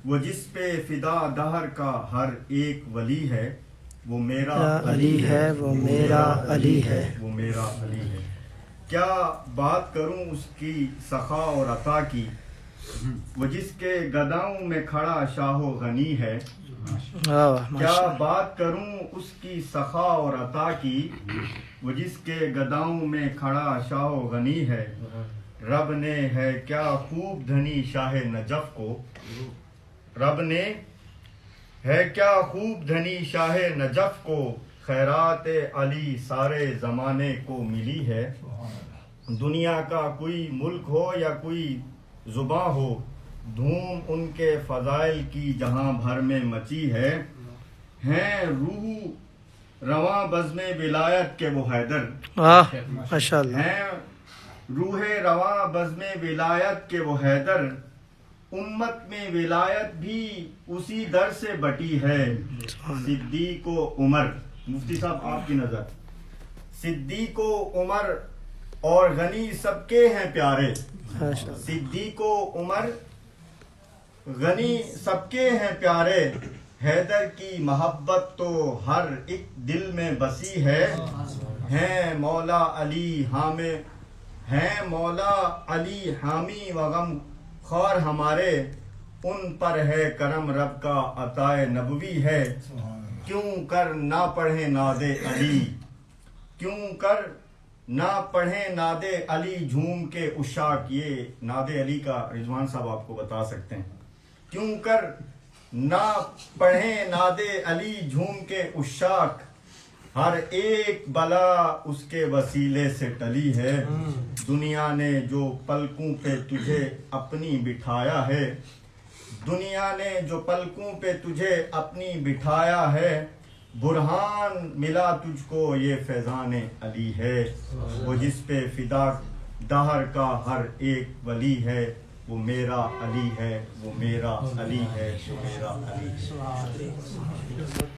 وہ جس پہ فدا دہر کا ہر ایک ولی ہے، وہ میرا علی ہے، وہ میرا علی ہے، وہ میرا علی ہے۔ کیا بات کروں اس کی سخا اور عطا کی، وہ جس کے گداؤں میں کھڑا شاہ و غنی ہے۔ کیا بات کروں اس کی سخا اور عطا کی، وہ جس کے گداؤں میں کھڑا شاہ و غنی ہے۔ رب نے ہے کیا خوب دھنی شاہ نجف کو، رب نے ہے کیا خوب دھنی شاہ نجف کو، خیرات علی سارے زمانے کو ملی ہے۔ دنیا کا کوئی ملک ہو یا کوئی زباں ہو، دھوم ان کے فضائل کی جہاں بھر میں مچی ہے۔ ہیں روح رواں بزم ولایت کے وہ حیدر، ماشاء اللہ، ہیں روح رواں بزم ولایت کے وہ حیدر، امت میں ولایت بھی اسی در سے بٹی ہے۔ صدیق و عمر، مفتی صاحب آپ کی نظر، صدیق و عمر اور غنی سب کے ہیں پیارے، صدیق و عمر غنی سب کے ہیں پیارے، حیدر کی محبت تو ہر ایک دل میں بسی ہے۔ ہیں مولا علی حامی، ہیں مولا علی حامی و غم خوار ہمارے، ان پر ہے کرم رب کا عطائے نبوی ہے۔ کیوں کر نہ پڑھیں ناد علی، کیوں کر نہ پڑھیں ناد علی جھوم کے عشاق، یہ ناد علی کا رضوان صاحب آپ کو بتا سکتے ہیں۔ کیوں کر نہ پڑھیں ناد علی جھوم کے عشاق، ہر ایک بلا اس کے وسیلے سے ٹلی ہے۔ دنیا نے جو پلکوں پہ تجھے اپنی بٹھایا ہے، دنیا نے جو پلکوں پہ تجھے اپنی بٹھایا ہے، برہان ملا تجھ کو یہ فیضان علی ہے۔ وہ جس پہ فدا دہر کا ہر ایک ولی ہے، وہ میرا علی ہے، وہ میرا علی ہے، وہ میرا علی ہے۔